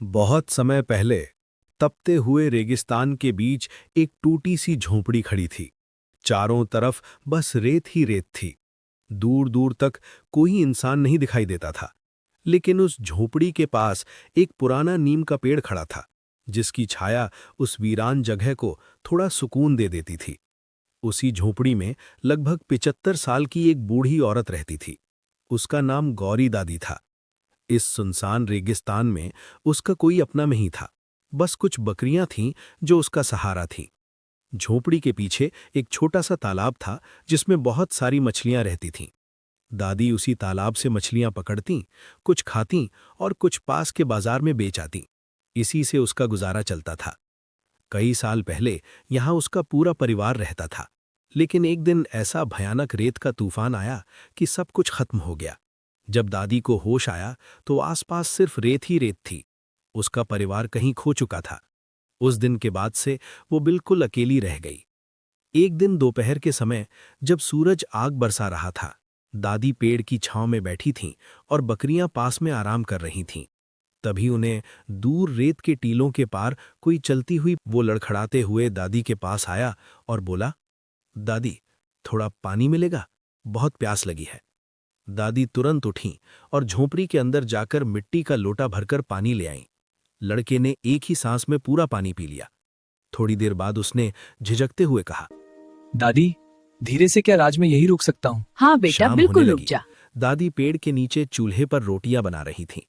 बहुत समय पहले तपते हुए रेगिस्तान के बीच एक टूटी सी झोंपड़ी खड़ी थी। चारों तरफ बस रेत ही रेत थी। दूर दूर तक कोई इंसान नहीं दिखाई देता था। लेकिन उस झोंपड़ी के पास एक पुराना नीम का पेड़ खड़ा था, जिसकी छाया उस वीरान जगह को थोड़ा सुकून दे देती थी। उसी झोंपड़ी में लगभग 75 साल की एक बूढ़ी औरत रहती थी। उसका नाम गौरी दादी था। इस सुनसान रेगिस्तान में उसका कोई अपना नहीं था। बस कुछ बकरियां थीं जो उसका सहारा थीं। झोपड़ी के पीछे एक छोटा सा तालाब था, जिसमें बहुत सारी मछलियां रहती थीं। दादी उसी तालाब से मछलियां पकड़तीं, कुछ खातीं और कुछ पास के बाजार में बेच आतीं। इसी से उसका गुजारा चलता था। कई साल पहले यहां उसका पूरा परिवार रहता था। लेकिन एक दिन ऐसा भयानक रेत का तूफान आया कि सब कुछ खत्म हो गया। जब दादी को होश आया तो आसपास सिर्फ रेत ही रेत थी। उसका परिवार कहीं खो चुका था। उस दिन के बाद से वो बिल्कुल अकेली रह गई। एक दिन दोपहर के समय जब सूरज आग बरसा रहा था, दादी पेड़ की छांव में बैठी थीं और बकरियां पास में आराम कर रही थीं। तभी उन्हें दूर रेत के टीलों के पार कोई चलती हुई वो लड़खड़ाते हुए दादी के पास आया और बोला, दादी, थोड़ा पानी मिलेगा? बहुत प्यास लगी है। दादी तुरंत उठीं और झोंपड़ी के अंदर जाकर मिट्टी का लोटा भरकर पानी ले आईं। लड़के ने एक ही सांस में पूरा पानी पी लिया। थोड़ी देर बाद उसने झिझकते हुए कहा, दादी, धीरे से, क्या राज में यही रुक सकता हूँ? हाँ बेटा, शाम होने बिल्कुल रुक लगी। जा। दादी पेड़ के नीचे चूल्हे पर रोटियां बना रही थीं।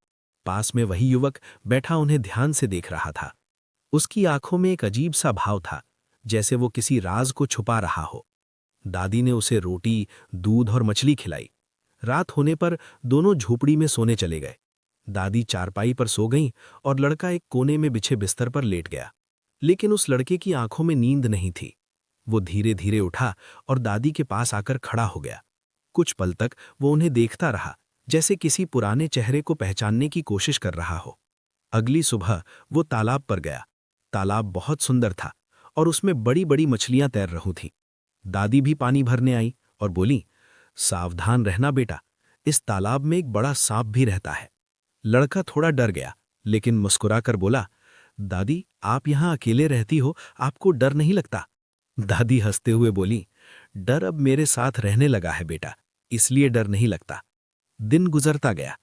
पास में वही युवक बैठा उन्हें ध्यान से देख रहा था। उसकी आंखों में एक अजीब सा भाव था, जैसे वो किसी राज को छुपा रहा हो। दादी ने उसे रोटी, दूध और मछली खिलाई। रात होने पर दोनों झोपड़ी में सोने चले गए। दादी चारपाई पर सो गईं और लड़का एक कोने में बिछे बिस्तर पर लेट गया। लेकिन उस लड़के की आंखों में नींद नहीं थी। वो धीरे धीरे उठा और दादी के पास आकर खड़ा हो गया। कुछ पल तक वो उन्हें देखता रहा, जैसे किसी पुराने चेहरे को पहचानने की कोशिश कर रहा हो। अगली सुबह वो तालाब पर गया। तालाब बहुत सुंदर था और उसमें बड़ी बड़ी मछलियां तैर रही थीं। दादी भी पानी भरने आई और बोली, सावधान रहना बेटा, इस तालाब में एक बड़ा सांप भी रहता है। लड़का थोड़ा डर गया, लेकिन मुस्कुराकर बोला, दादी, आप यहां अकेले रहती हो, आपको डर नहीं लगता? दादी हंसते हुए बोली, डर अब मेरे साथ रहने लगा है बेटा, इसलिए डर नहीं लगता। दिन गुजरता गया।